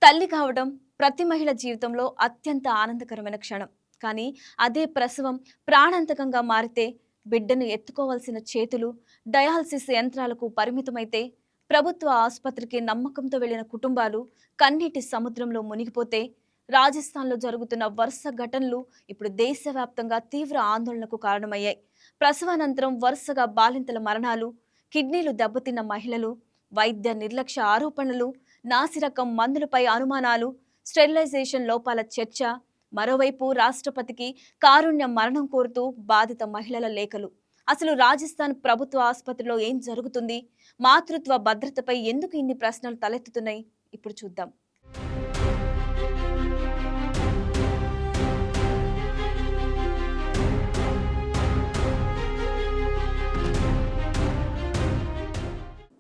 తల్లి కావడం ప్రతి మహిళ జీవితంలో అత్యంత ఆనందకరమైన క్షణం. కానీ అదే ప్రసవం ప్రాణాంతకంగా మారితే బిడ్డను ఎత్తుకోవాల్సిన చేతులు డయాలసిస్ యంత్రాలకు పరిమితమైతే ప్రభుత్వ ఆసుపత్రికి నమ్మకంతో వెళ్లిన కుటుంబాలు కన్నీటి సముద్రంలో మునిగిపోతే రాజస్థాన్లో జరుగుతున్న వరుస ఘటనలు ఇప్పుడు దేశవ్యాప్తంగా తీవ్ర ఆందోళనకు కారణమయ్యాయి. ప్రసవానంతరం వరుసగా బాలింతల మరణాలు, కిడ్నీలు దెబ్బతిన్న మహిళలు, వైద్య నిర్లక్ష్య ఆరోపణలు, నాసిరకం మందులపై అనుమానాలు, స్టెరిలైజేషన్ లోపాల చర్చ, మరోవైపు రాష్ట్రపతికి కారుణ్య మరణం కోరుతూ బాధిత మహిళల లేఖలు. అసలు రాజస్థాన్ ప్రభుత్వ ఆసుపత్రిలో ఏం జరుగుతుంది? మాతృత్వ భద్రతపై ఎందుకు ఇన్ని ప్రశ్నలు తలెత్తుతున్నాయి? ఇప్పుడు చూద్దాం.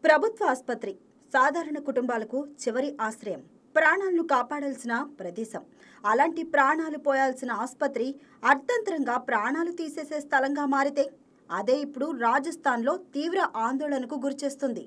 ప్రభుత్వ ఆసుపత్రి సాధారణ కుటుంబాలకు చివరి ఆశ్రయం, ప్రాణాలను కాపాడాల్సిన ప్రదేశం. అలాంటి ప్రాణాలు పోయాల్సిన ఆసుపత్రి అర్థంతరంగా ప్రాణాలు తీసేసే స్థలంగా మారితే అదే ఇప్పుడు రాజస్థాన్లో తీవ్ర ఆందోళనకు గురిచేస్తుంది.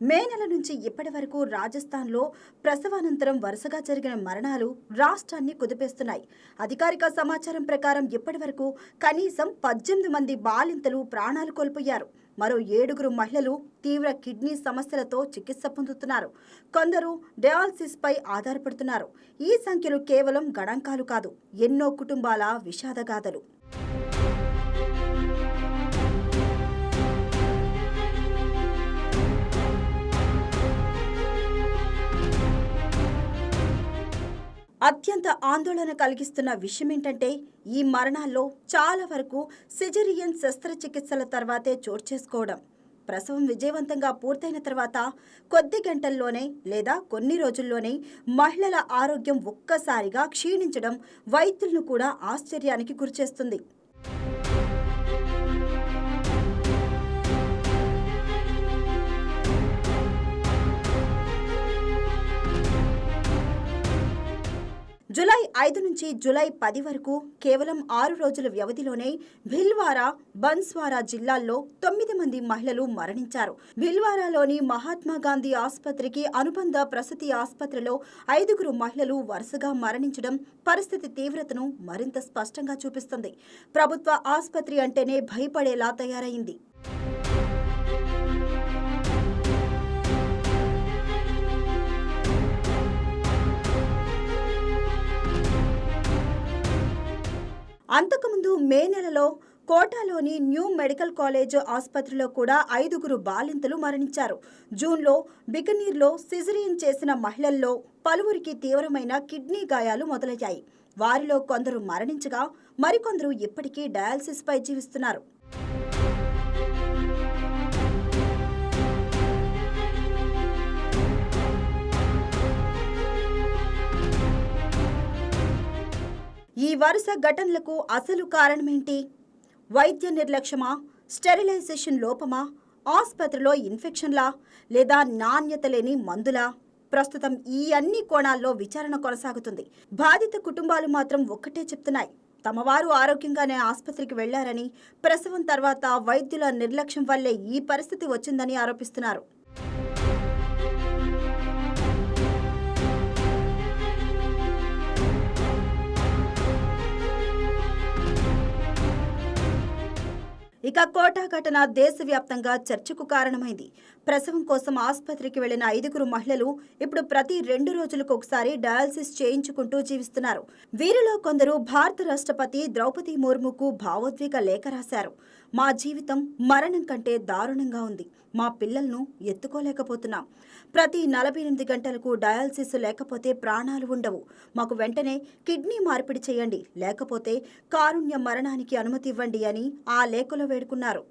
మే నెల నుంచి ఇప్పటి వరకు రాజస్థాన్లో ప్రసవానంతరం వరుసగా జరిగిన మరణాలు రాష్ట్రాన్ని కుదిపేస్తున్నాయి. అధికారిక సమాచారం ప్రకారం ఇప్పటి వరకు కనీసం 18 మంది బాలింతలు ప్రాణాలు కోల్పోయారు. మరో 7 మహిళలు తీవ్ర కిడ్నీ సమస్యలతో చికిత్స పొందుతున్నారు. కొందరు డయాలసిస్ పై ఆధారపడుతున్నారు. ఈ సంఖ్యలు కేవలం గణాంకాలు కాదు, ఎన్నో కుటుంబాల విషాదగాథలు. అత్యంత ఆందోళన కలిగిస్తున్న విషయం ఏంటంటే, ఈ మరణాల్లో చాలా వరకు సిజేరియన్ శస్త్రచికిత్సల తర్వాతే చోటు చేసుకోవడం. ప్రసవం విజయవంతంగా పూర్తయిన తర్వాత కొద్ది గంటల్లోనే లేదా కొన్ని రోజుల్లోనే మహిళల ఆరోగ్యం ఒక్కసారిగా క్షీణించడం వైద్యులను కూడా ఆశ్చర్యానికి గురిచేస్తుంది. జూలై 5 నుంచి జూలై 10 వరకు కేవలం 6 రోజుల వ్యవధిలోనే భిల్వారా, బన్స్వారా జిల్లాల్లో 9 మంది మహిళలు మరణించారు. భిల్వారాలోని మహాత్మా గాంధీ ఆసుపత్రికి అనుబంధ ప్రసూతి ఆసుపత్రిలో 5 మహిళలు వరుసగా మరణించడం పరిస్థితి తీవ్రతను మరింత స్పష్టంగా చూపిస్తుంది. ప్రభుత్వ ఆసుపత్రి అంటేనే భయపడేలా తయారైంది. అంతకుముందు మే నెలలో కోటాలోని న్యూ మెడికల్ కాలేజ్ ఆసుపత్రిలో కూడా 5 బాలింతలు మరణించారు. జూన్లో బికనీర్లో సిజేరియన్ చేసిన మహిళల్లో పలువురికి తీవ్రమైన కిడ్నీ గాయాలు మొదలయ్యాయి. వారిలో కొందరు మరణించగా మరికొందరు ఇప్పటికీ డయాలసిస్ పై జీవిస్తున్నారు. ఈ వరుస ఘటనలకు అసలు కారణమేంటి? వైద్య నిర్లక్ష్యమా? స్టెరిలైజేషన్ లోపమా? ఆసుపత్రిలో ఇన్ఫెక్షన్లా? లేదా నాణ్యత లేని మందులా? ప్రస్తుతం ఈ అన్ని కోణాల్లో విచారణ కొనసాగుతుంది. బాధిత కుటుంబాలు మాత్రం ఒక్కటే చెప్తున్నాయి, తమవారు ఆరోగ్యంగానే ఆసుపత్రికి వెళ్లారని, ప్రసవం తర్వాత వైద్యుల నిర్లక్ష్యం వల్లే ఈ పరిస్థితి వచ్చిందని ఆరోపిస్తున్నారు. ఇక కోటా ఘటన దేశవ్యాప్తంగా చర్చకు కారణమైంది. ప్రసవం కోసం ఆసుపత్రికి వెళ్లిన 5 మహిళలు ఇప్పుడు ప్రతి 2 రోజులకు ఒకసారి డయాలసిస్ చేయించుకుంటూ జీవిస్తున్నారు. వీరిలో కొందరు భారత రాష్ట్రపతి ద్రౌపది ముర్ముకు భావోద్వేగ లేఖ రాశారు. మా జీవితం మరణం కంటే దారుణంగా ఉంది. మా పిల్లలను ఎత్తుకోలేకపోతున్నాం. ప్రతి 48 గంటలకు డయాలసిస్ లేకపోతే ప్రాణాలు ఉండవు. మాకు వెంటనే కిడ్నీ మార్పిడి చేయండి, లేకపోతే కారుణ్య మరణానికి అనుమతి ఇవ్వండి అని ఆ లేఖలో వేడుకున్నారు.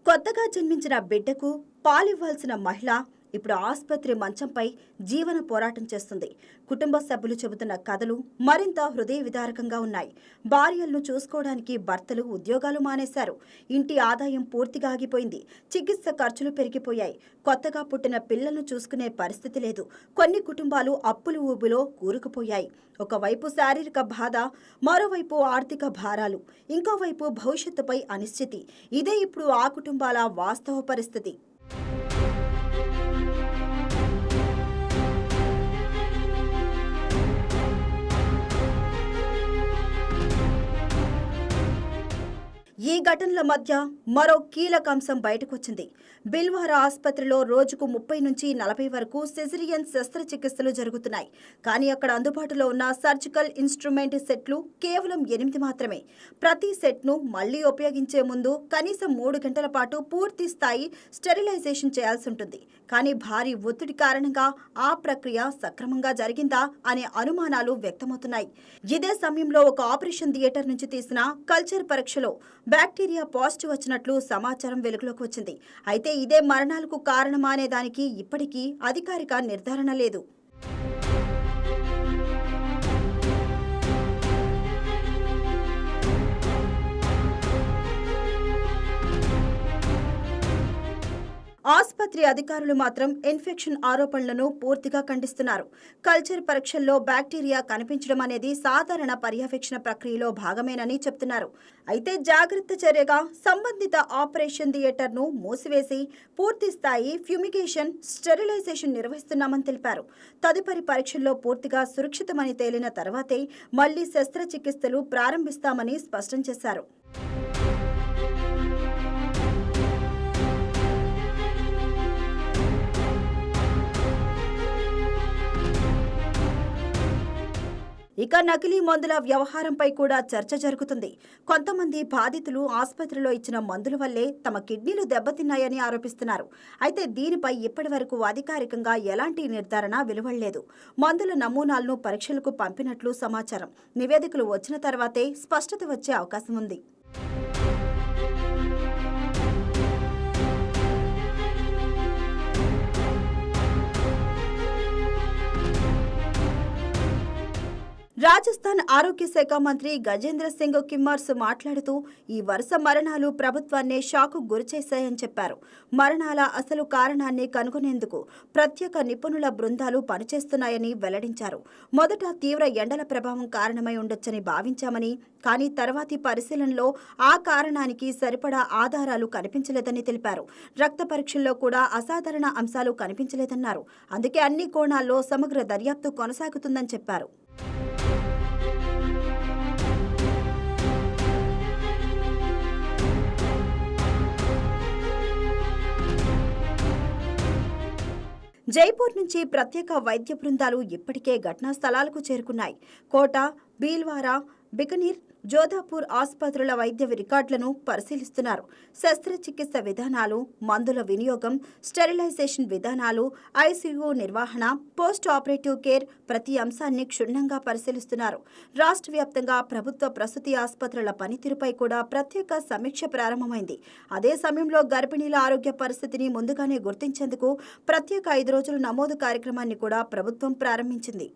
కొత్తగా జన్మించిన బిడ్డకు పాలివ్వాల్సిన మహిళ ఇప్పుడు ఆసుపత్రి మంచంపై జీవన పోరాటం చేస్తుంది. కుటుంబ సభ్యులు చెబుతున్న కథలు మరింత హృదయ విదారకంగా ఉన్నాయి. భార్యలను చూసుకోవడానికి భర్తలు ఉద్యోగాలు మానేశారు. ఇంటి ఆదాయం పూర్తిగా ఆగిపోయింది. చికిత్స ఖర్చులు పెరిగిపోయాయి. కొత్తగా పుట్టిన పిల్లలను చూసుకునే పరిస్థితి లేదు. కొన్ని కుటుంబాలు అప్పుల ఊబిలో కూరుకుపోయాయి. ఒకవైపు శారీరక బాధ, మరోవైపు ఆర్థిక భారాలు, ఇంకోవైపు భవిష్యత్తుపై అనిశ్చితి. ఇదే ఇప్పుడు ఆ కుటుంబాల వాస్తవ పరిస్థితి. ఈ ఘటనల మధ్య మరో కీలక అంశం బయటకొచ్చింది. బిల్వారా ఆసుపత్రిలో రోజుకు 30 నుంచి 40 వరకు సిజేరియన్ శస్త్రచికిత్సలు జరుగుతున్నాయి. కానీ అక్కడ అందుబాటులో ఉన్న సర్జికల్ ఇన్స్ట్రుమెంట్ సెట్లు కేవలం 8 మాత్రమే. ప్రతి సెట్ను మళ్లీ ఉపయోగించే ముందు కనీసం 3 గంటల పాటు పూర్తి స్థాయి స్టెరిలైజేషన్ చేయాల్సి ఉంటుంది. కానీ భారీ ఒత్తిడి కారణంగా ఆ ప్రక్రియ సక్రమంగా జరిగిందా అనే అనుమానాలు వ్యక్తమవుతున్నాయి. ఇదే సమయంలో ఒక ఆపరేషన్ థియేటర్ నుంచి తీసిన కల్చర్ పరీక్షలో బ్యాక్టీరియా పాజిటివ్ వచ్చినట్లు సమాచారం వెలుగులోకి వచ్చింది. అయితే ఇదే మరణాలకు కారణమా అనే దానికి ఇప్పటికీ అధికారిక నిర్ధారణ లేదు. ఆసుపత్రి అధికారులు మాత్రం ఇన్ఫెక్షన్ ఆరోపణలను పూర్తిగా ఖండిస్తున్నారు. కల్చర్ పరీక్షల్లో బ్యాక్టీరియా కనిపించడం అనేది సాధారణ పర్యవేక్షణ ప్రక్రియలో భాగమేనని చెప్తున్నారు. అయితే జాగ్రత్త చర్యగా సంబంధిత ఆపరేషన్ థియేటర్ను మూసివేసి పూర్తి స్థాయి ఫ్యూమిగేషన్, స్టెరిలైజేషన్ నిర్వహిస్తున్నామని తెలిపారు. తదుపరి పరీక్షల్లో పూర్తిగా సురక్షితమని తేలిన తర్వాతే మళ్లీ శస్త్రచికిత్సలు ప్రారంభిస్తామని స్పష్టం చేశారు. ఇక నకిలీ మందుల వ్యవహారంపై కూడా చర్చ జరుగుతుంది. కొంతమంది బాధితులు ఆసుపత్రిలో ఇచ్చిన మందుల వల్లే తమ కిడ్నీలు దెబ్బతిన్నాయని ఆరోపిస్తున్నారు. అయితే దీనిపై ఇప్పటివరకు అధికారికంగా ఎలాంటి నిర్ధారణ వెలువడలేదు. మందుల నమూనాలను పరీక్షలకు పంపినట్లు సమాచారం. నివేదికలు వచ్చిన తర్వాతే స్పష్టత వచ్చే అవకాశం ఉంది. రాజస్థాన్ ఆరోగ్య శాఖ మంత్రి గజేంద్ర సింగ్ కిమ్మర్స్ మాట్లాడుతూ ఈ వరుస మరణాలు ప్రభుత్వాన్నే షాకు గురిచేశాయని చెప్పారు. మరణాల అసలు కారణాన్ని కనుగొనేందుకు ప్రత్యేక నిపుణుల బృందాలు పనిచేస్తున్నాయని వెల్లడించారు. మొదట తీవ్ర ఎండల ప్రభావం కారణమై ఉండొచ్చని భావించామని, కానీ తర్వాతి పరిశీలనలో ఆ కారణానికి సరిపడా ఆధారాలు కనిపించలేదని తెలిపారు. రక్త పరీక్షల్లో కూడా అసాధారణ అంశాలు కనిపించలేదన్నారు. అందుకే అన్ని కోణాల్లో సమగ్ర దర్యాప్తు కొనసాగుతుందని చెప్పారు. జైపూర్ నుంచి ప్రత్యేక వైద్య బృందాలు ఇప్పటికే ఘటనా స్థలాలకు చేరుకున్నాయి. కోట, భీల్వారా, బికనీర్, జోధాపూర్ ఆసుపత్రుల వైద్య రికార్డులను పరిశీలిస్తున్నారు. శస్త్రచికిత్స విధానాలు, మందుల వినియోగం, స్టెరిలైజేషన్ విధానాలు, ఐసీయూ నిర్వహణ, పోస్ట్ ఆపరేటివ్ కేర్ ప్రతి అంశాన్ని క్షుణ్ణంగా పరిశీలిస్తున్నారు. రాష్ట్ర వ్యాప్తంగా ప్రభుత్వ ప్రసూతి ఆసుపత్రుల పనితీరుపై కూడా ప్రత్యేక సమీక్ష ప్రారంభమైంది. అదే సమయంలో గర్భిణీల ఆరోగ్య పరిస్థితిని ముందుగానే గుర్తించేందుకు ప్రత్యేక 5 రోజుల నమోదు కార్యక్రమాన్ని కూడా ప్రభుత్వం ప్రారంభించింది.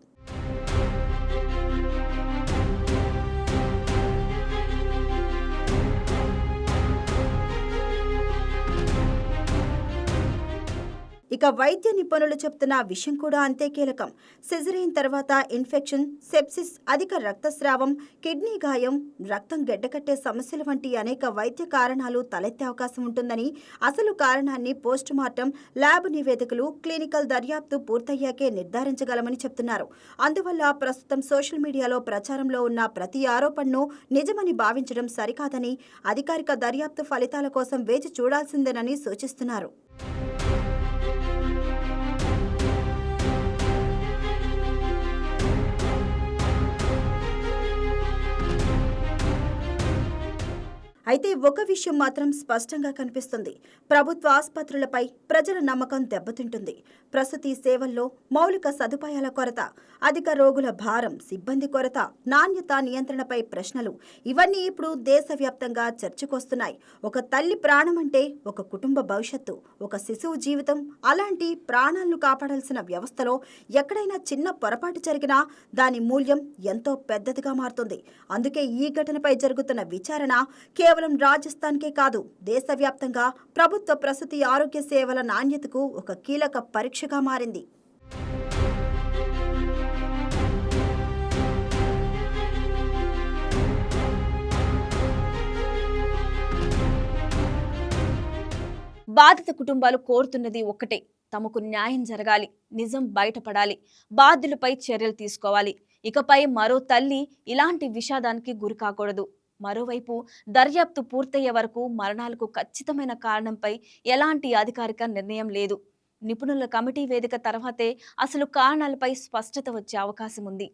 ఇక వైద్య నిపుణులు చెప్తున్న విషయం కూడా అంతే కీలకం. సిజేరియన్ తర్వాత ఇన్ఫెక్షన్, సెప్సిస్, అధిక రక్తస్రావం, కిడ్నీ గాయం, రక్తం గడ్డకట్టే సమస్యల వంటి అనేక వైద్య కారణాలు తలెత్తే అవకాశం ఉంటుందని, అసలు కారణాన్ని పోస్టుమార్టం, ల్యాబ్ నివేదికలు, క్లినికల్ దర్యాప్తు పూర్తయ్యాకే నిర్ధారించగలమని చెప్తున్నారు. అందువల్ల ప్రస్తుతం సోషల్ మీడియాలో ప్రచారంలో ఉన్న ప్రతి ఆరోపణను నిజమని భావించడం సరికాదని, అధికారిక దర్యాప్తు ఫలితాల కోసం వేచి చూడాల్సిందేనని సూచిస్తున్నారు. అయితే ఒక విషయం మాత్రం స్పష్టంగా కనిపిస్తుంది. ప్రభుత్వ ఆసుపత్రులపై ప్రజల నమ్మకం దెబ్బతింటుంది. ప్రసూతి సేవల్లో మౌలిక సదుపాయాల కొరత, అధిక రోగుల భారం, సిబ్బంది కొరత, నాణ్యత నియంత్రణపై ప్రశ్నలు ఇవన్నీ ఇప్పుడు దేశవ్యాప్తంగా చర్చకొస్తున్నాయి. ఒక తల్లి ప్రాణం అంటే ఒక కుటుంబ భవిష్యత్తు, ఒక శిశువు జీవితం. అలాంటి ప్రాణాలను కాపాడాల్సిన వ్యవస్థలో ఎక్కడైనా చిన్న పొరపాటు జరిగినా దాని మూల్యం ఎంతో పెద్దదిగా మారుతుంది. అందుకే ఈ ఘటనపై జరుగుతున్న విచారణ కేవలం రాజస్థాన్కే కాదు, దేశవ్యాప్తంగా ప్రభుత్వ ప్రసూతి ఆరోగ్య సేవల నాణ్యతకు ఒక కీలక పరీక్షగా మారింది. బాధిత కుటుంబాలు కోరుతున్నది ఒక్కటే, తమకు న్యాయం జరగాలి, నిజం బయటపడాలి, బాధ్యులపై చర్యలు తీసుకోవాలి. ఇకపై మరో తల్లి ఇలాంటి విషాదానికి గురి కాకూడదు. మరోవైపు దర్యాప్తు పూర్తయ్యే వరకు మరణాలకు ఖచ్చితమైన కారణంపై ఎలాంటి అధికారిక నిర్ణయం లేదు. నిపుణుల కమిటీ వేదిక తర్వాతే అసలు కారణాలపై స్పష్టత వచ్చే అవకాశం ఉంది.